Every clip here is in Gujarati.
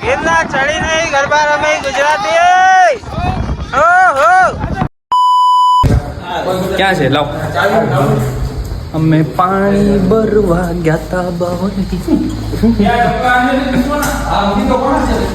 ગિરનાર ચડી નહીં ગરબા રમે ગુજરાતી ઓહો ક્યાં છે લાવ અમે પાણી ભરવા ગયા તા બાવળી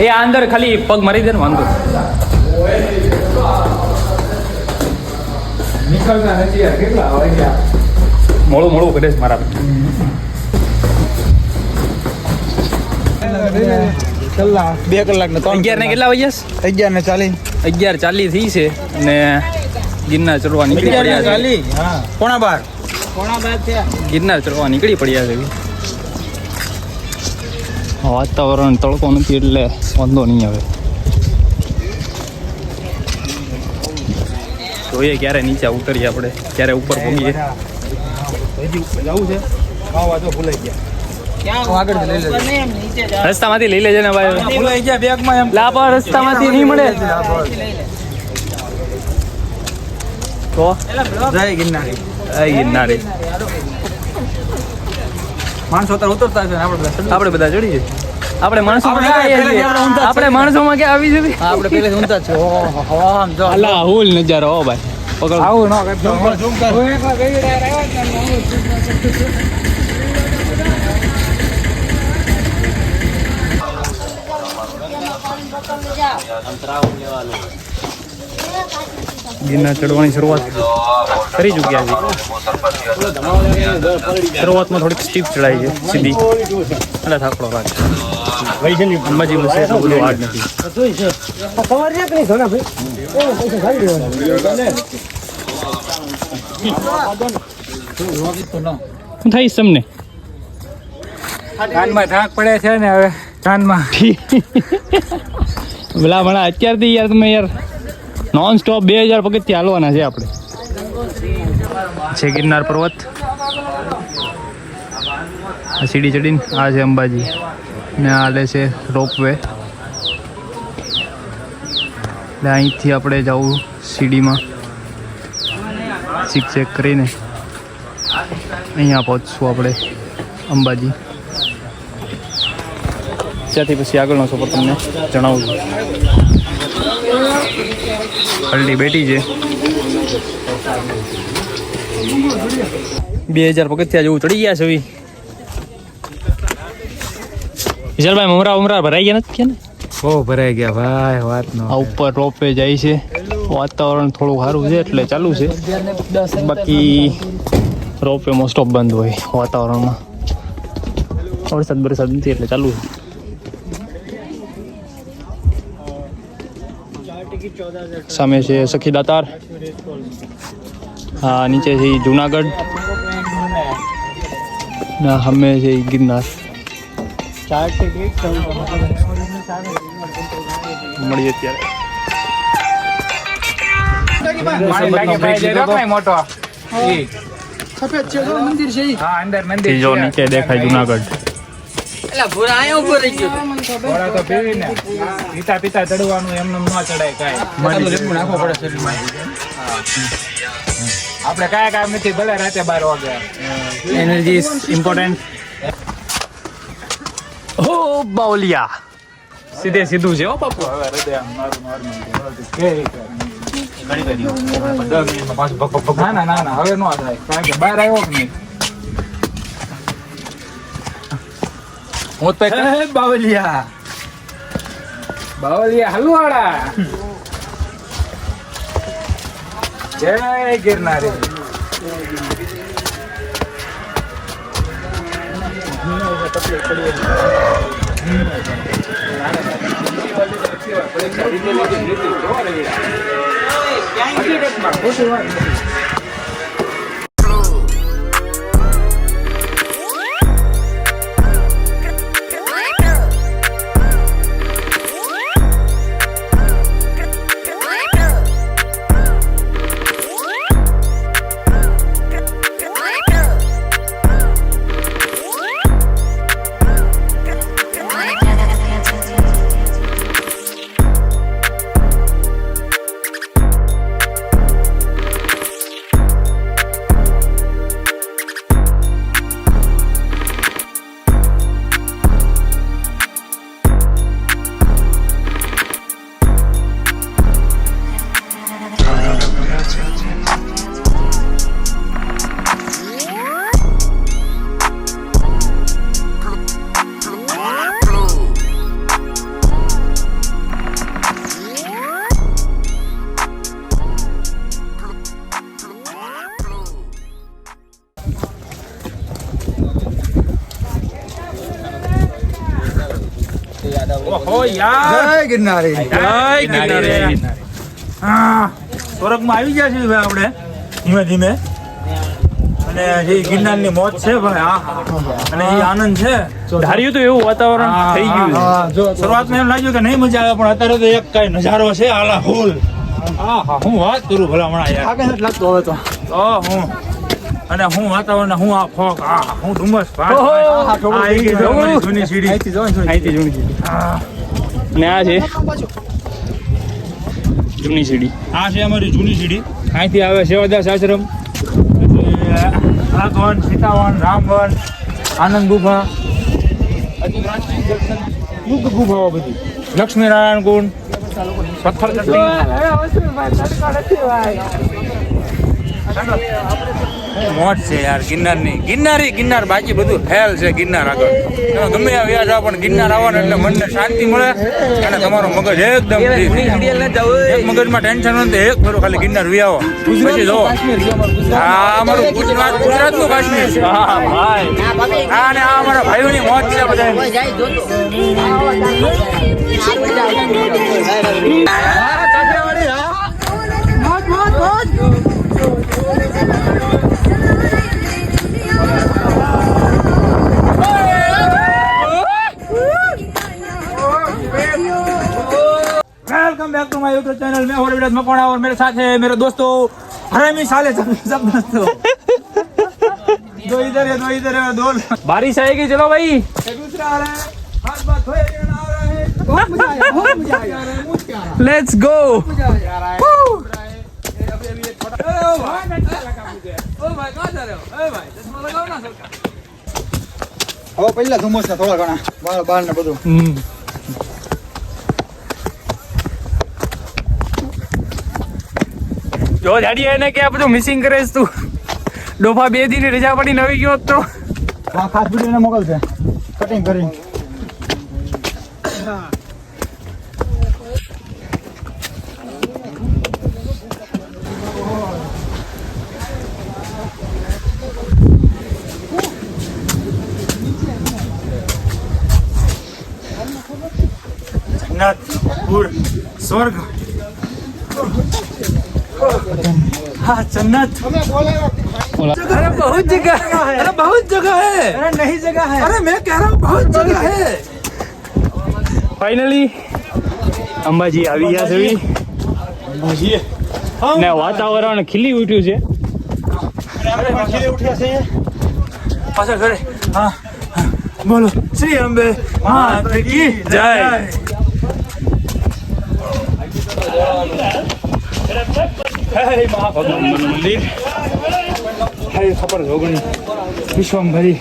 એ અંદર ખાલી પગ મારી દે ને વાંધો મોડું મોડું કરે છે મારા 2 કલાક ને 11 ને કેટલા વાગ્યા 11:40 થઈ છે અને ગિરનાર ચડવા નીકળી પડ્યા છે 11:40 હા પોણા 12 ગિરનાર ચડવા નીકળી પડ્યા છે વાતાવરણ તડકો નથી એટલે વાંધો નહીં આવે જોઈએ ક્યારે નીચે ઉતરીએ આપણે ક્યારે ઉપર પહોંચીએ રસ્તામાંથી લઈ લેજે ને ભાઈ લાપા રસ્તામાંથી નહીં મળે તો જય ગિરનારી ગિરનારી માણસો ઉતરતા છે આપણે બધા ચડી જઈએ આપણે માણસોમાં ક્યાં આવી જવી આપણે પેલે ઊંધા છે ઓહો આમ જો અલા હુલ નજારો હો ભાઈ પકડ આવું ન કરતો ગિરનાર ચડવાની શરૂઆત કરી ચૂક્યા છે શરૂઆતમાં થોડીક સ્ટીપ ચડાઈ છે સીધી એટલે થાકડો લાગે અંબાજીમાં છે એટલું બધું હાર્ડ નથી શું થઈશ તમને કાનમાં ઢાંક પડે છે ને હવે કાનમાં પેલા ભણા અત્યારથી યાર તમે યાર નોન સ્ટોપ 2000 પગથિયા હાલવાના છે આપણે છે ગિરનાર પર્વત આ સીડી ચડીને આ છે અંબાજી ને આ હાલે છે રોપવે એટલે અહીંથી આપણે જવું સીડીમાં ચેક કરીને અહીંયા પહોંચશું આપણે અંબાજી ત્યાંથી પછી આગળનો સફર તમને જણાવું છું હલ્દી બેઠી છે 2000 પગથિયા જેવું ચડી ગયા છે વિશાલભાઈ મમરા ભરાઈ ગયા નથી ને બહુ ભરાઈ ગયા ભાઈ વાત નો આ ઉપર રોપવે જાય છે વાતાવરણ થોડું સારું છે એટલે ચાલુ છે બાકી રોપવે મોસ્ટ ઓફ બંધ હોય વાતાવરણમાં વરસાદ નથી એટલે ચાલુ છે સામે છે સખી દાતાર હા નીચે છે જુનાગઢ ના સામે છે ગિરનાર મળીએ ત્યારે જો નીચે દેખાય જુનાગઢ પીતા ચડવાનું એમને ન ચડાય કાંઈ આપણે કાંઈ કામ નથી ભલે રાતે 12 વાગે એનર્જી ઇઝ ઇમ્પોર્ટન્ટ ઓ બાવલિયા સીધું છે હો બાપુ ના હવે નો થાય કારણ કે બહાર આવ્યો કે નહીં હું તો બાવલિયા હલવાડા જય ગિરનારી ઓહો યાર જય ગિરનારી. હા સ્વર્ગમાં આવી ગયા છીએ ભાઈ આપણે ધીમે ધીમે અને જે ગિરનારની મોજ છે ભાઈ અને એ આનંદ છે. ધાર્યું તો એવું વાતાવરણ થઈ ગયું છે. હા જો શરૂઆતમાં એમ લાગ્યું કે નહીં મજા આવે પણ અત્યારે તો એક કઈ નજારો છે આલા હોલ. હું વાત કરું ભલામણા યાર. આગળ નથી લાગતો હવે તો. હું અને હું વાતાવરણ હું આ ફોગ હું ડુમસ ઓહો. જૂની સીડી અહીંથી જો, અહીંથી જૂની સીડી અને આ છે જૂની સીડી. આ છે અમારી જૂની સીડી. અહીંથી આવે સેવાદાસ આશ્રમ, આગવન, સીતાવન, રામવન, આનંદ ગુફા, યુગ ગુફાઓ બધી, લક્ષ્મીનારાયણ કુંડ, પથ્થર ચટણી. મોજ છે યાર ગિરનારની. ગિરનાર બાકી બધું ફેલ છે ગિરનાર આગળ. તમે ગમે આ વ્યાજ આવો પણ ગિરનાર આવવાનું એટલે મનને શાંતિ મળે અને તમારો મગજ એકદમ એક મગજમાં ટેન્શન હોય તો એક ફેરો ખાલી ગિરનાર વી આવો પછી જો આ અમારું ગુજરાતનું કાશ્મીર છે. હા ભાઈ આ અને આ અમારા ભાઈઓની મોજ છે બધા. Welcome back to my YouTube channel. मैं और विराज मकवाणा और मेरे साथ है मेरे दोस्तों हरामी साले सब दोस्तों. दो इधर है और दो बारिश आएगी. चलो भाई दूसरा आ रहा है. हाथ बात धोए बिना आ रहा है. बहुत मजा आया, बहुत मजा आया. Let's go. હવે પહેલા ધુમ્મસ ને થોડા ઘણા બાર ને બધું. જો જાડી એને કે આ બધું મિસિંગ કરે છે તું. ડોફા 2 દિન રજા પડી નવી ગયો તો આ ખાસ વિડીયો મોકલશે કટિંગ કરી. जन्नत और स्वर्ग. हाँ जन्नत. अरे बहुत जगह है. अरे बहुत जगह है. અરે નહીં જગા હે. अरे मैं कह रहा हूँ बहुत जगह है. ફાઇનલી અંબાજી આવી ગયા છે ને વાતાવરણ ખીલી ઉઠ્યું છે. पाछળ કરે. हाँ बोलो श्री अंबे माता की जय. હે મહાભગવાનનું મંદિર. હે ખબર જોગણી વિશ્વંભરી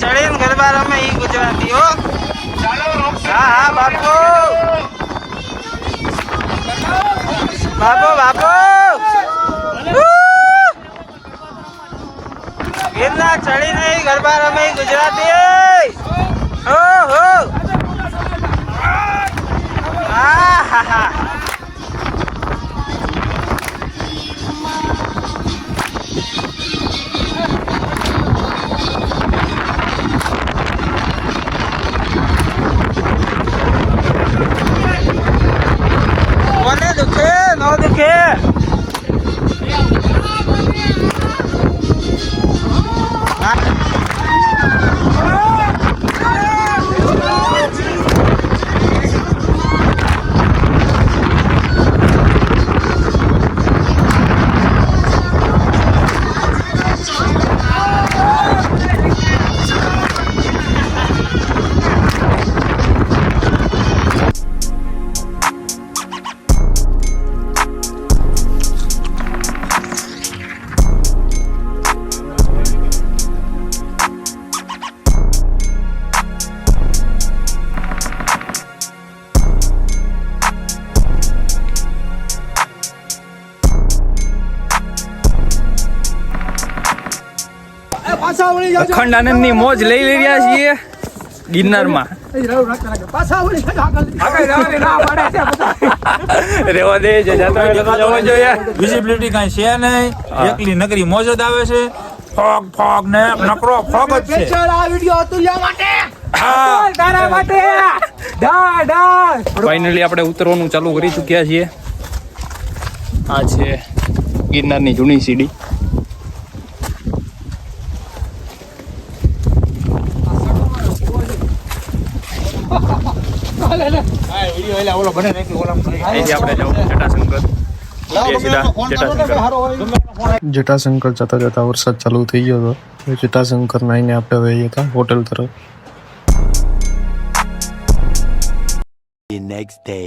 ચડીને ગરબા રમે ઈ ગુજરાતી હો. હા હા બાપુ બાપુ ગિરનાર ચડીને ઈ ગરબા રમે ઈ ગુજરાતી. હો હો હા હા હા. કોને દુખે ન દુખે. પાછા વળી જાજો. અખંડ આનંદની મોજ લઈ રહ્યા છીએ ગિરનારમાં. પાછા વળી જાજો આગળ. રેવા દે જે જાત્રા જવા જોઈએ. વિઝિબિલિટી કાંઈ છે નહીં, એકલી નકરી મોજ જ આવે છે. ફોગ ફોગ ને નકરો ફોગ જ છે. સ્પેશિયલ આ વિડિયો હતું લ્યા માટે. ફાઇનલી આપણે ઉતરવાનું ચાલુ કરી ચૂક્યા છીએ. આ છે ગિરનારની જૂની સીડી. અહીંથી આપણે જવું જટાશંકર. જટાશંકર જતા જતા વરસાદ ચાલુ થઈ ગયો હતો. જટાશંકર નાઈને આપણે વહી હતા હોટલ તરફ. The next day.